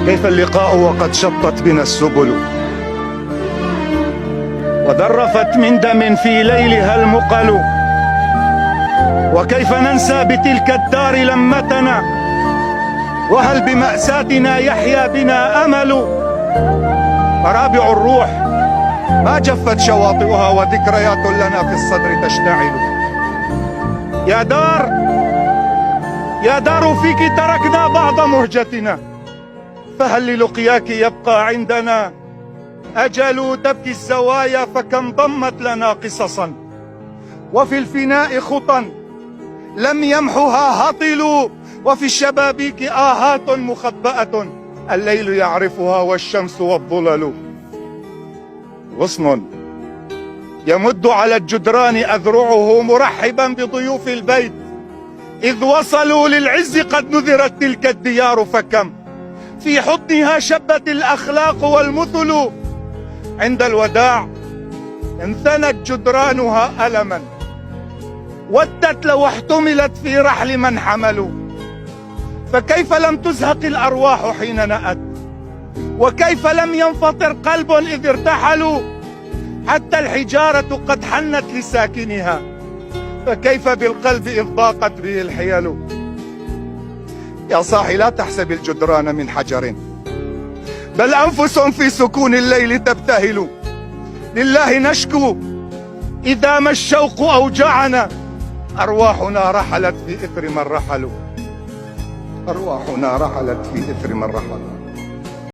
كيف اللقاء وقد شطت بنا السبل وذرفت من دم في ليلها المقل. وكيف ننسى بتلك الدار لمتنا، وهل بمأساتنا يحيا بنا أمل؟ مرابع الروح ما جفت شواطئها وذكريات لنا في الصدر تشتعل. يا دار فيك تركنا بعض مهجتنا، فهل للقياك يبقى عندنا أجل؟ تبكي الزوايا فكم ضمت لنا قصصا، وفي الفناء خطا لم يمحها هطل، وفي الشبابيك آهات مخبأة الليل يعرفها والشمس والظلل. غصن يمد على الجدران أذرعه مرحبا بضيوف البيت، إذ وصلوا للعز قد نذرت تلك الديار، فكم في حضنها شبت الأخلاق والمثل. عند الوداع انثنت جدرانها ألما، ودت لو احتملت في رحل من حملوا. فكيف لم تزهق الأرواح حين نأت، وكيف لم ينفطر قلب إذ ارتحلوا. حتى الحجارة قد حنت لساكنها، فكيف بالقلب إذ ضاقت به الحيل. يا صاحي لا تحسب الجدران من حجر، بل أنفس في سكون الليل تبتهل. لله نشكو إذا ما الشوق أوجعنا، أرواحنا رحلت في إثر من رحلوا. أرواحنا رحلت في إثر من رحلوا.